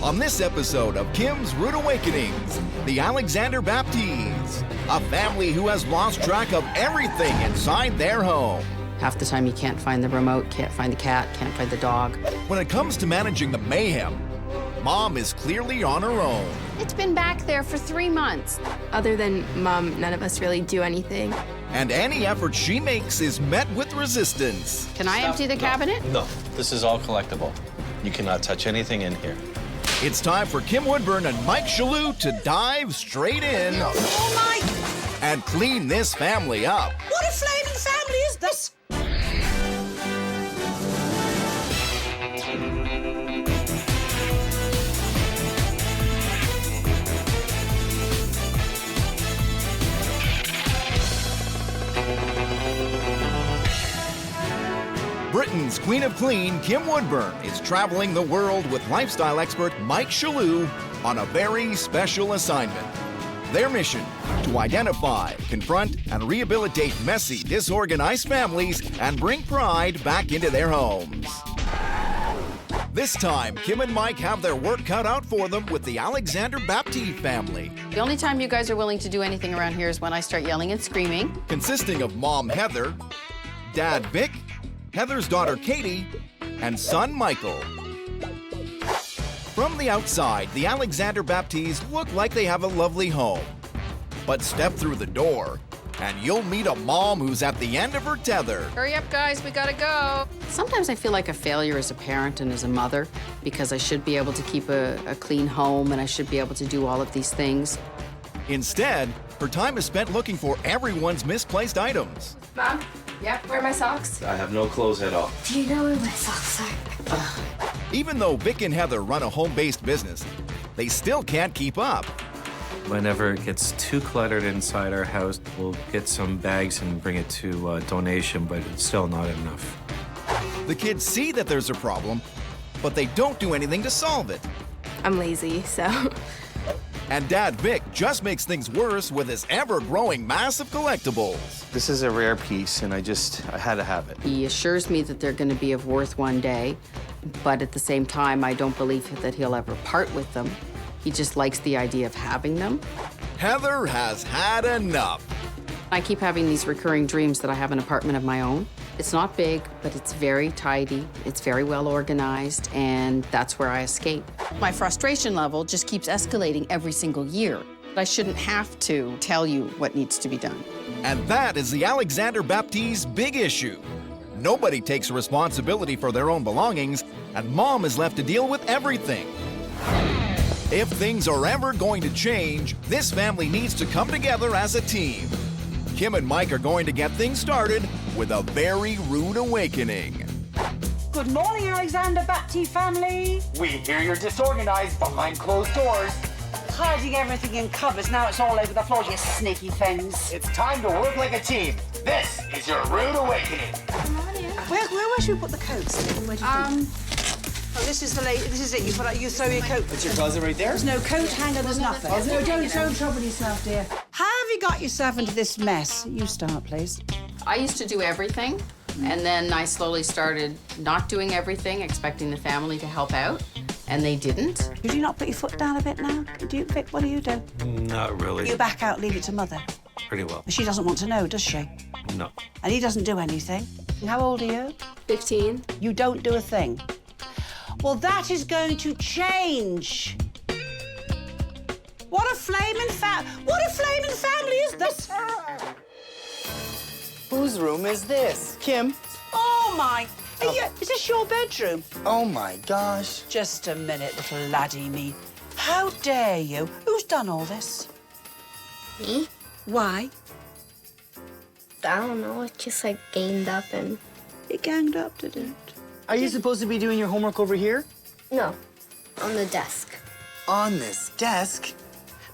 On this episode of Kim's Rude Awakenings, the Alexander Bapties, a family who has lost track of everything inside their home. Half the time you can't find the remote, can't find the cat, can't find the dog. When it comes to managing the mayhem, Mom is clearly on her own. It's been back there for 3 months. Other than Mom, none of us really do anything. And any effort she makes is met with resistance. Can I empty the cabinet? No, this is all collectible. You cannot touch anything in here. It's time for Kim Woodburn and Mike Chalut to dive straight in. Oh, Mike! And clean this family up. What a flaming family is this? Britain's Queen of Clean, Kim Woodburn, is traveling the world with lifestyle expert Mike Chalut on a very special assignment. Their mission, to identify, confront, and rehabilitate messy, disorganized families and bring pride back into their homes. This time, Kim and Mike have their work cut out for them with the Alexander Bapties family. The only time you guys are willing to do anything around here is when I start yelling and screaming. Consisting of Mom Heather, Dad Vic, Heather's daughter Katie, and son Michael. From the outside, the Alexander Bapties look like they have a lovely home. But step through the door, and you'll meet a mom who's at the end of her tether. Hurry up, guys, we gotta go. Sometimes I feel like a failure as a parent and as a mother because I should be able to keep a clean home and I should be able to do all of these things. Instead, her time is spent looking for everyone's misplaced items. Mom? Yep, where are my socks? I have no clothes at all. Do you know where my socks are? Even though Vic and Heather run a home-based business, they still can't keep up. Whenever it gets too cluttered inside our house, we'll get some bags and bring it to donation, but it's still not enough. The kids see that there's a problem, but they don't do anything to solve it. I'm lazy, so. And Dad Vic just makes things worse with his ever-growing mass of collectibles. This is a rare piece, and I had to have it. He assures me that they're gonna be of worth one day, but at the same time, I don't believe that he'll ever part with them. He just likes the idea of having them. Heather has had enough. I keep having these recurring dreams that I have an apartment of my own. It's not big, but it's very tidy, it's very well organized, and that's where I escape. My frustration level just keeps escalating every single year. I shouldn't have to tell you what needs to be done. And that is the Alexander Bapties' big issue. Nobody takes responsibility for their own belongings, and Mom is left to deal with everything. If things are ever going to change, this family needs to come together as a team. Kim and Mike are going to get things started with a very rude awakening. Good morning, Alexander Bapties family. We hear you're disorganized behind closed doors. Hiding everything in cupboards, now it's all over the floor, you sneaky things. It's time to work like a team. This is your rude awakening. Where should we put the coats? Where do you think? Oh, this is it. You throw your coat. That's your closet right there? There's no coat hanger, there's nothing. No, don't trouble yourself, dear. How have you got yourself into this mess? You start, please. I used to do everything, and then I slowly started not doing everything, expecting the family to help out, and they didn't. Could you not put your foot down a bit now? Vic, what do you do? Not really. You back out, leave it to Mother. Pretty well. She doesn't want to know, does she? No. And he doesn't do anything. How old are you? 15. You don't do a thing. Well, that is going to change. What a flaming family is this? Whose room is this? Kim? Oh, my. Is this your bedroom? Oh, my gosh. Just a minute, little laddie me. How dare you? Who's done all this? Me? Why? I don't know, it just like gained up and... It ganged up, did it? Are you supposed to be doing your homework over here? No, on the desk. On this desk?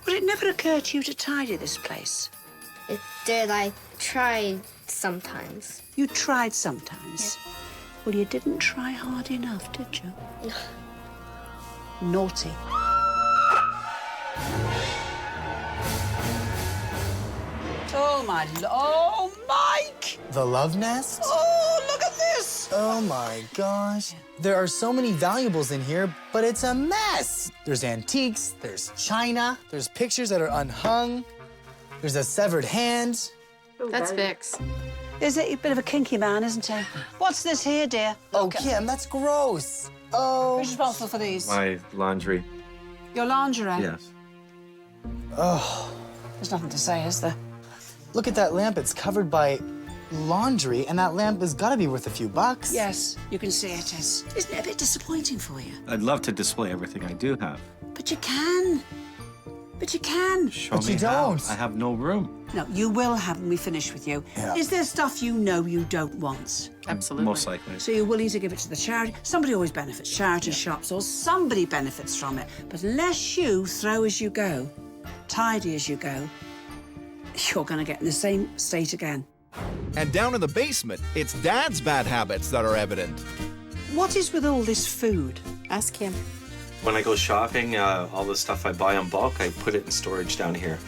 But it never occurred to you to tidy this place. It did, I tried sometimes. You tried sometimes. Yeah. Well, you didn't try hard enough, did you? No. Naughty. Oh, Mike! The love nest? Oh, look at this! Oh my gosh. There are so many valuables in here, but it's a mess. There's antiques, there's china, there's pictures that are unhung, there's a severed hand. That's Vic's. Is it a bit of a kinky man, isn't he? What's this here, dear? Oh, Kim, that's gross. Oh. Who's responsible for these? My laundry. Your lingerie? Yes. Oh. There's nothing to say, is there? Look at that lamp. It's covered by laundry, and that lamp has got to be worth a few bucks. Yes, you can see it is. Isn't it a bit disappointing for you? I'd love to display everything I do have. But you can. But you can. Show But me you how. don't. I have no room. No, you will have when we finish with you. Yeah. Is there stuff you know you don't want? Absolutely. Most likely. So you're willing to give it to the charity? Somebody always benefits. Charity shops or somebody benefits from it. But unless you throw as you go, tidy as you go, you're going to get in the same state again. And down in the basement, it's Dad's bad habits that are evident. What is with all this food? Ask him. When I go shopping, all the stuff I buy in bulk, I put it in storage down here.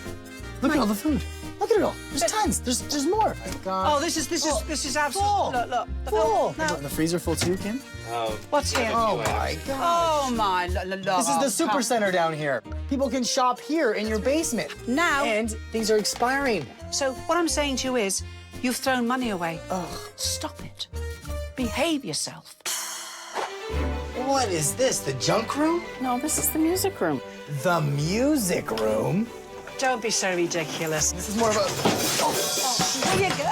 Look at all the food. Look at it all. There's tons. There's more. Oh my God. Oh, this is absolutely. Look. Full. No. And the freezer full too, Kim? What's here? Oh my God. Oh my. This is the super center down here. People can shop here in your basement. Now. And things are expiring. So what I'm saying to you is, you've thrown money away. Ugh. Stop it. Behave yourself. What is this? The junk room? No, this is the music room. The music room? Don't be so ridiculous. This is more of a... There you go.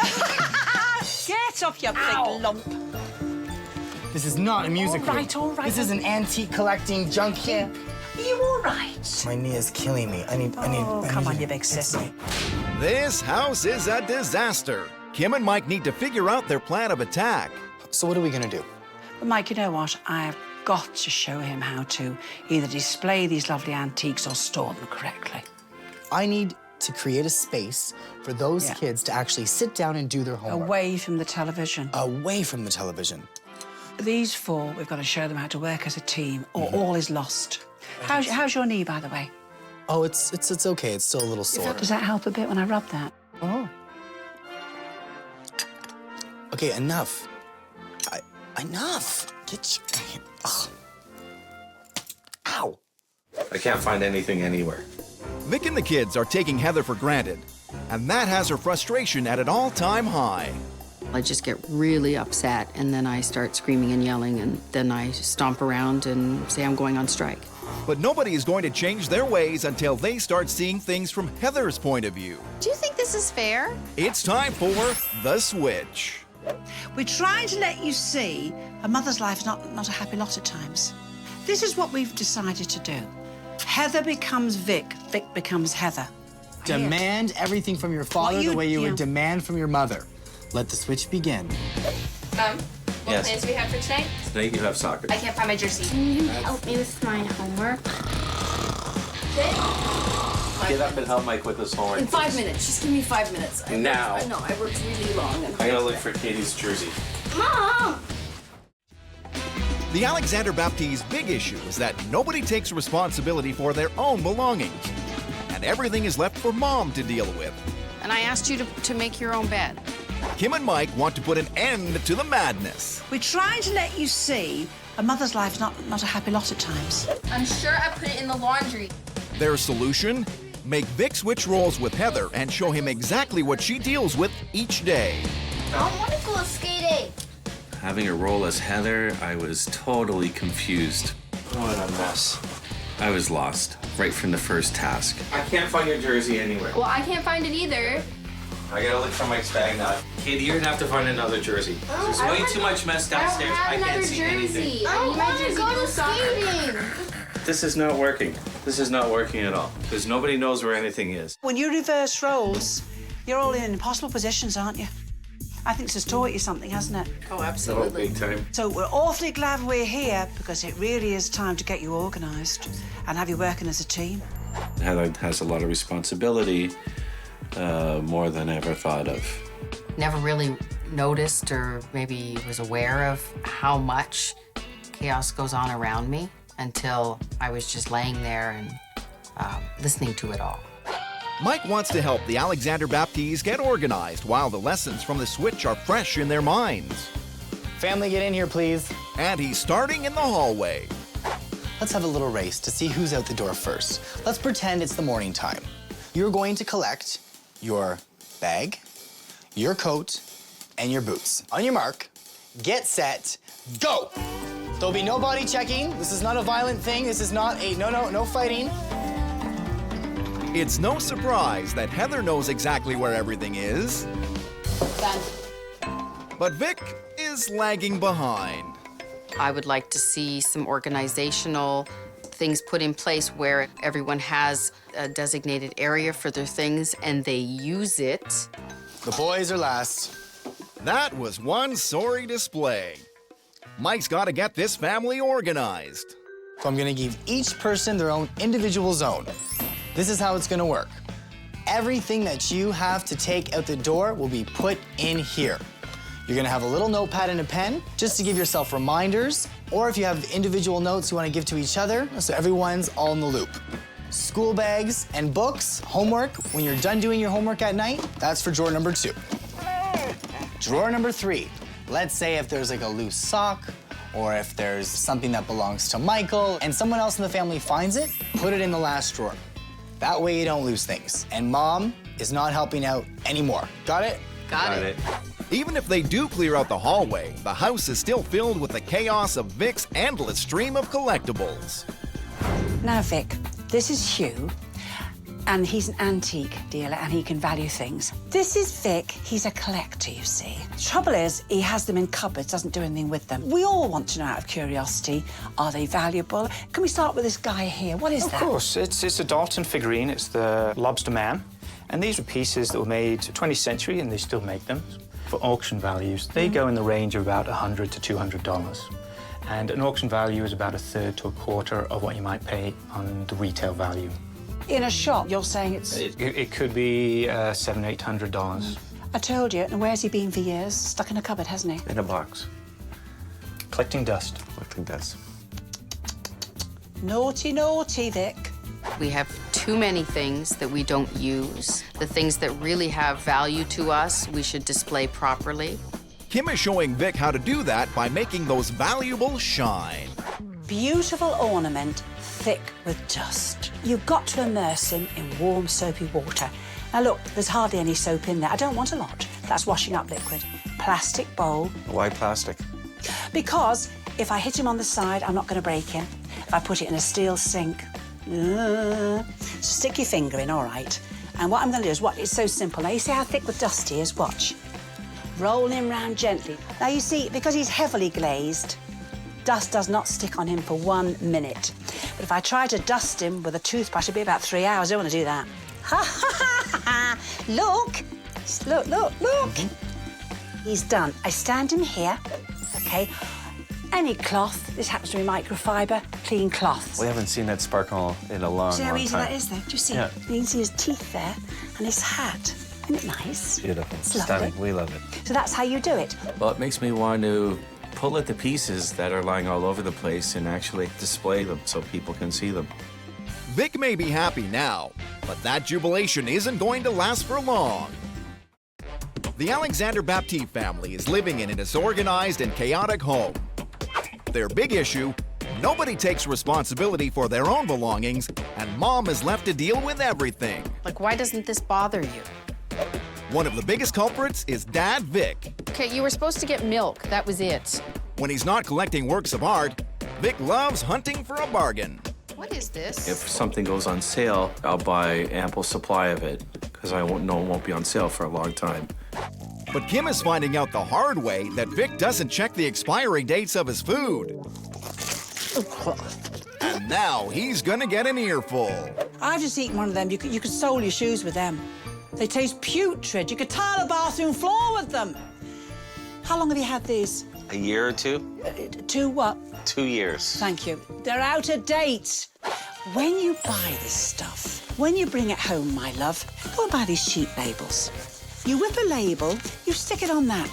Get off, you big lump. This is not a music room. All right. This is an antique collecting junk heap. Are you all right? My knee is killing me. I need. Come on, you big sissy. This house is a disaster. Kim and Mike need to figure out their plan of attack. So what are we gonna do? But Mike, you know what? I've got to show him how to either display these lovely antiques or store them correctly. I need to create a space for those kids to actually sit down and do their homework. Away from the television. Away from the television. These four, we've got to show them how to work as a team, or all is lost. How's your knee, by the way? Oh, it's okay. It's still a little sore. Does that help a bit when I rub that? Oh. Okay, enough. Enough. Get your... Ugh. Ow. I can't find anything anywhere. Vic and the kids are taking Heather for granted, and that has her frustration at an all-time high. I just get really upset, and then I start screaming and yelling, and then I stomp around and say I'm going on strike. But nobody is going to change their ways until they start seeing things from Heather's point of view. Do you think this is fair? It's time for The Switch. We're trying to let you see a mother's life is not a happy lot at times. This is what we've decided to do. Heather becomes Vic, Vic becomes Heather. Demand everything from your father the way you would demand from your mother. Let the switch begin. What plans do we have for today? Today you have soccer. I can't find my jersey. Can you help me with my homework? Get up and help Mike with his homework. In 5 minutes. Just give me 5 minutes. Now. I know, I worked really long. I'm gonna look for Katie's jersey. Mom! The Alexander Bapties' big issue is that nobody takes responsibility for their own belongings, and everything is left for Mom to deal with. And I asked you to make your own bed. Kim and Mike want to put an end to the madness. We're trying to let you see a mother's life is not a happy lot at times. I'm sure I put it in the laundry. Their solution? Make Vic switch roles with Heather and show him exactly what she deals with each day. I want to go skating. Having a role as Heather, I was totally confused. What a mess. I was lost right from the first task. I can't find your jersey anywhere. Well, I can't find it either. I gotta look for Mike's bag now. Katie, you're gonna have to find another jersey. There's way too much mess downstairs. I can't see anything. I need my jersey to go skating. This is not working. This is not working at all. Because nobody knows where anything is. When you reverse roles, you're all in impossible positions, aren't you? I think this has taught you something, hasn't it? Oh, absolutely. Big time. So we're awfully glad we're here because it really is time to get you organised and have you working as a team. Heather has a lot of responsibility, more than I ever thought of. Never really noticed or maybe was aware of how much chaos goes on around me until I was just laying there and listening to it all. Mike wants to help the Alexander Bapties get organized while the lessons from The Switch are fresh in their minds. Family, get in here, please. And he's starting in the hallway. Let's have a little race to see who's out the door first. Let's pretend it's the morning time. You're going to collect your bag, your coat, and your boots. On your mark, get set, go! There'll be no body checking. This is not a violent thing. This is not a no fighting. It's no surprise that Heather knows exactly where everything is. Done. But Vic is lagging behind. I would like to see some organizational things put in place where everyone has a designated area for their things and they use it. The boys are last. That was one sorry display. Mike's got to get this family organized. So I'm gonna give each person their own individual zone. This is how it's gonna work. Everything that you have to take out the door will be put in here. You're gonna have a little notepad and a pen just to give yourself reminders, or if you have individual notes you wanna give to each other, so everyone's all in the loop. School bags and books, homework, when you're done doing your homework at night, that's for drawer number 2. Drawer number 3, let's say if there's like a loose sock, or if there's something that belongs to Michael and someone else in the family finds it, put it in the last drawer. That way you don't lose things. And Mom is not helping out anymore. Got it? Got it. Even if they do clear out the hallway, the house is still filled with the chaos of Vic's endless stream of collectibles. Now, Vic, this is Hugh, and he's an antique dealer, and he can value things. This is Vic. He's a collector, you see. The trouble is, he has them in cupboards, doesn't do anything with them. We all want to know out of curiosity, are they valuable? Can we start with this guy here? What is that? Of course. It's a Dalton figurine. It's the Lobster Man. And these are pieces that were made 20th century, and they still make them. For auction values, they go in the range of about $100 to $200. And an auction value is about 1/3 to 1/4 of what you might pay on the retail value. In a shop, you're saying it's... It could be $700, $800. I told you, and where's he been for years? Stuck in a cupboard, hasn't he? In a box. Collecting dust. Collecting dust. Naughty, naughty, Vic. We have too many things that we don't use. The things that really have value to us, we should display properly. Kim is showing Vic how to do that by making those valuables shine. Beautiful ornament, thick with dust. You've got to immerse him in warm, soapy water. Now, look, there's hardly any soap in there. I don't want a lot. That's washing up liquid. Plastic bowl. Why plastic? Because if I hit him on the side, I'm not going to break him. If I put it in a steel sink, so stick your finger in, all right. And what I'm going to do is, it's so simple. Now, you see how thick with dust he is? Watch. Roll him round gently. Now, you see, because he's heavily glazed, dust does not stick on him for 1 minute. But if I try to dust him with a toothbrush, it'd be about 3 hours. I don't want to do that. Ha, ha, ha, ha. Look. Look, look, look. He's done. I stand him here, OK? Any cloth. This happens to be microfiber, clean cloth. We haven't seen that sparkle in a long, See how long easy time. that is, though? Do you see? Yeah. You can see his teeth there and his hat. Isn't it nice? Beautiful. It's lovely. Stunning. We love it. So that's how you do it. Well, it makes me want to pull at the pieces that are lying all over the place and actually display them so people can see them. Vic may be happy now, but that jubilation isn't going to last for long. The Alexander Bapties family is living in a disorganized and chaotic home. Their big issue, nobody takes responsibility for their own belongings, and Mom is left to deal with everything. Like, why doesn't this bother you? One of the biggest culprits is Dad Vic. Okay, you were supposed to get milk. That was it. When he's not collecting works of art, Vic loves hunting for a bargain. What is this? If something goes on sale, I'll buy ample supply of it because I won't know it won't be on sale for a long time. But Kim is finding out the hard way that Vic doesn't check the expiry dates of his food. And now he's gonna get an earful. I've just eaten one of them. You could sole your shoes with them. They taste putrid. You could tile a bathroom floor with them. How long have you had these? A year or two? 2 what? 2 years. Thank you. They're out of date. When you buy this stuff, when you bring it home, my love, go and buy these sheet labels. You whip a label, you stick it on that,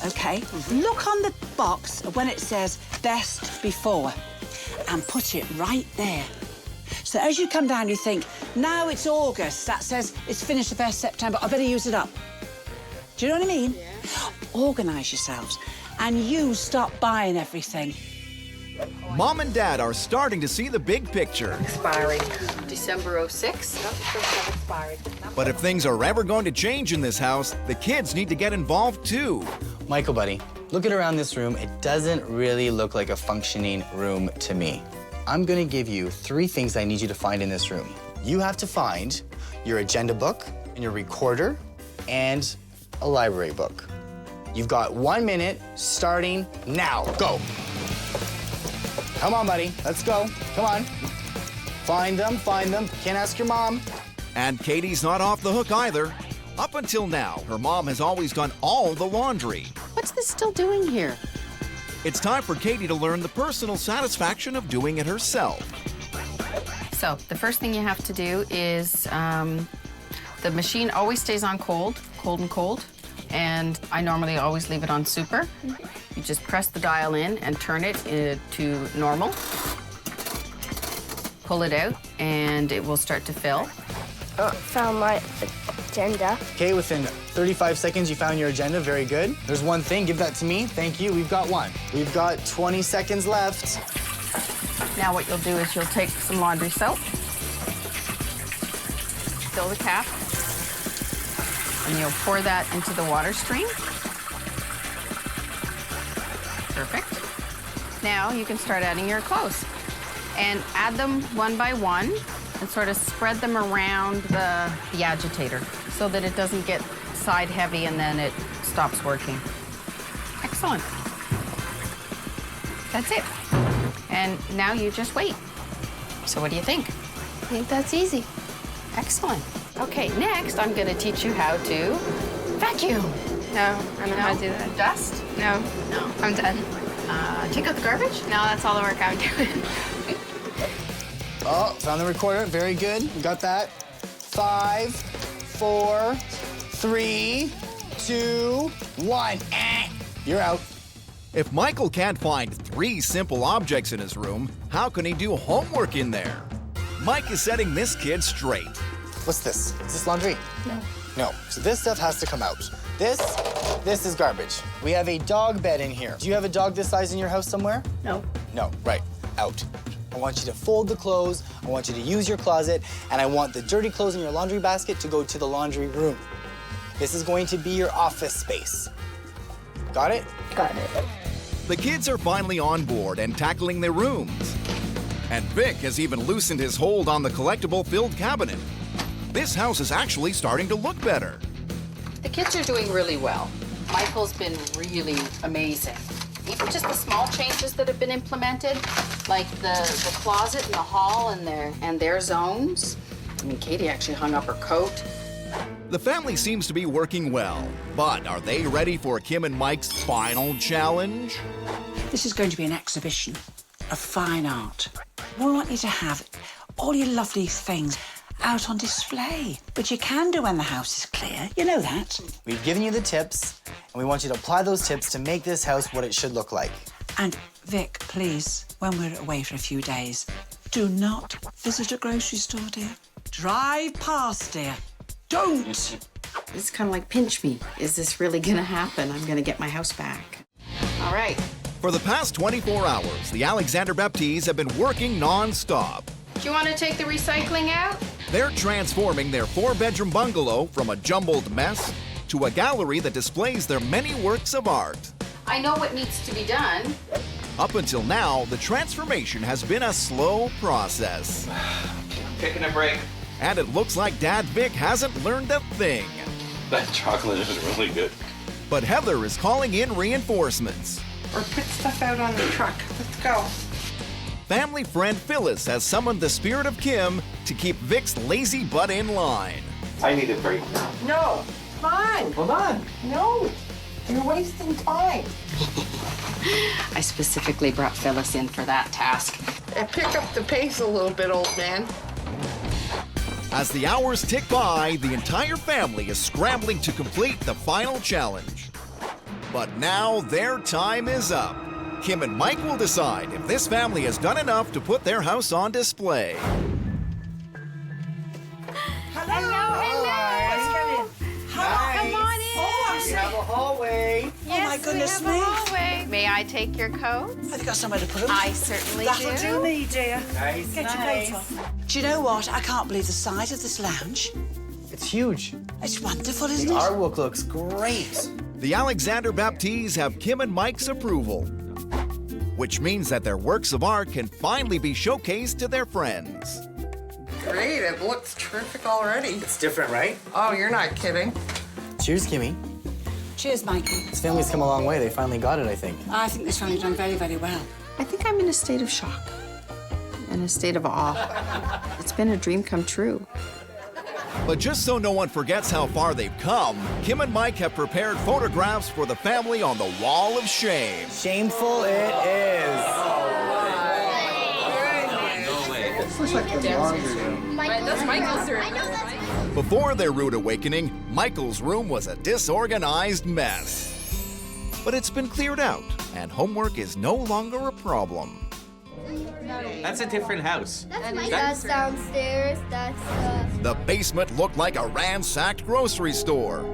OK? Look on the box of when it says best before and put it right there. So as you come down, you think, now it's August. That says it's finished the 1st September. I better use it up. Do you know what I mean? Yeah. Organise yourselves. And you stop buying everything. Mom and Dad are starting to see the big picture. Expiring December 06. But if things are ever going to change in this house, the kids need to get involved too. Michael, buddy, looking around this room, it doesn't really look like a functioning room to me. I'm gonna give you 3 things I need you to find in this room. You have to find your agenda book, and your recorder, and a library book. You've got 1 minute, starting now. Go. Come on, buddy, let's go. Come on. Find them, find them. Can't ask your mom. And Katie's not off the hook either. Up until now, her mom has always done all the laundry. What's this still doing here? It's time for Katie to learn the personal satisfaction of doing it herself. So the first thing you have to do is the machine always stays on cold, and I normally always leave it on super. You just press the dial in and turn it to normal. Pull it out, and it will start to fill. Found my agenda. Okay, within 35 seconds, you found your agenda. Very good. There's one thing. Give that to me. Thank you. We've got one. We've got 20 seconds left. Now what you'll do is you'll take some laundry soap, fill the cap, and you'll pour that into the water stream. Perfect. Now you can start adding your clothes and add them one by one and sort of spread them around the agitator so that it doesn't get side heavy and then it stops working. Excellent. That's it. And now you just wait. So what do you think? I think that's easy. Excellent. Okay, next I'm going to teach you how to vacuum. No, I don't know how to do that. Dust? No. No. I'm done. Take out the garbage? No, that's all the work I'm doing. Oh, found the recorder. Very good. We got that. 5, 4, 3, 2, 1. You're out. If Michael can't find 3 simple objects in his room, how can he do homework in there? Mike is setting this kid straight. What's this? Is this laundry? No. No. So this stuff has to come out. This is garbage. We have a dog bed in here. Do you have a dog this size in your house somewhere? No. No, right. Out. I want you to fold the clothes, I want you to use your closet, and I want the dirty clothes in your laundry basket to go to the laundry room. This is going to be your office space. Got it? Got it. The kids are finally on board and tackling their rooms. And Vic has even loosened his hold on the collectible-filled cabinet. This house is actually starting to look better. The kids are doing really well. Michael's been really amazing. Even just the small changes that have been implemented, like the closet and the hall and their zones. I mean, Katie actually hung up her coat. The family seems to be working well, but are they ready for Kim and Mike's final challenge? This is going to be an exhibition of fine art. We want you to have all your lovely things out on display, which you can do when the house is clear. You know that. We've given you the tips, and we want you to apply those tips to make this house what it should look like. And Vic, please, when we're away for a few days, do not visit a grocery store, dear. Drive past, dear. Don't. It's kind of like pinch me. Is this really gonna happen? I'm gonna get my house back. All right. For the past 24 hours, the Alexander Bapties have been working non-stop. Do you want to take the recycling out? They're transforming their 4-bedroom bungalow from a jumbled mess to a gallery that displays their many works of art. I know what needs to be done. Up until now, the transformation has been a slow process. Taking a break. And it looks like Dad Vic hasn't learned a thing. That chocolate is really good. But Heather is calling in reinforcements. Or put stuff out on the truck. Let's go. Family friend Phyllis has summoned the spirit of Kim to keep Vic's lazy butt in line. I need a break. No, come on. Hold on. No, you're wasting time. I specifically brought Phyllis in for that task. And pick up the pace a little bit, old man. As the hours tick by, the entire family is scrambling to complete the final challenge. But now their time is up. Kim and Mike will decide if this family has done enough to put their house on display. Hello. Let's get in. Hi. Come on in. We have a hallway. Oh my goodness me. May I take your coats? Have you got somewhere to put them? I certainly That'll do. do me, dear. Nice, Get your coat off. Do you know what? I can't believe the size of this lounge. It's huge. It's wonderful, isn't The it? artwork looks great. The Alexander Bapties have Kim and Mike's approval, which means that their works of art can finally be showcased to their friends. Great, it looks terrific already. It's different, right? Oh, you're not kidding. Cheers, Kimmy. Cheers, Mikey. This family's come a long way. They finally got it, I think. I think this family's done very, very well. I think I'm in a state of shock, in a state of awe. It's been a dream come true. But just so no one forgets how far they've come, Kim and Mike have prepared photographs for the family on the wall of shame. Shameful it is. Looks like the laundry room. That's Michael's room. Before their rude awakening, Michael's room was a disorganized mess. But it's been cleared out, and homework is no longer a problem. That's a different house. That's downstairs. That's The basement looked like a ransacked grocery store.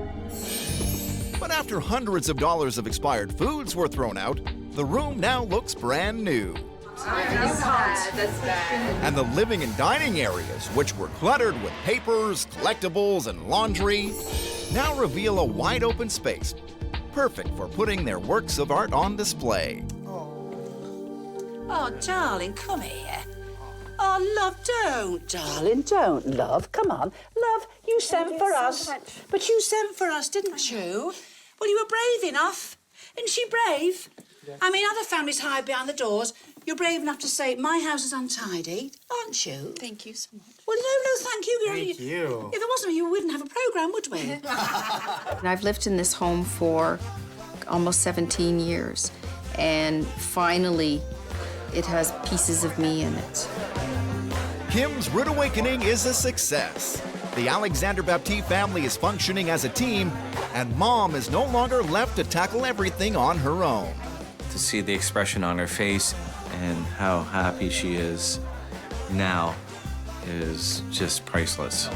But after hundreds of dollars of expired foods were thrown out, the room now looks brand new. That's bad. And the living and dining areas, which were cluttered with papers, collectibles, and laundry, now reveal a wide open space, perfect for putting their works of art on display. Oh, darling, come here. Oh, love, don't, darling, don't, love. Come on. Love, you sent for us. But you sent for us, didn't you? Well, you were brave enough. Isn't she brave? I mean, other families hide behind the doors. You're brave enough to say, my house is untidy, aren't you? Thank you so much. Well, no, thank you. Thank you. If it wasn't, you wouldn't have a programme, would we? And I've lived in this home for almost 17 years, and finally, it has pieces of me in it. Kim's rude awakening is a success. The Alexander Baptiste family is functioning as a team, and Mom is no longer left to tackle everything on her own. To see the expression on her face and how happy she is now is just priceless.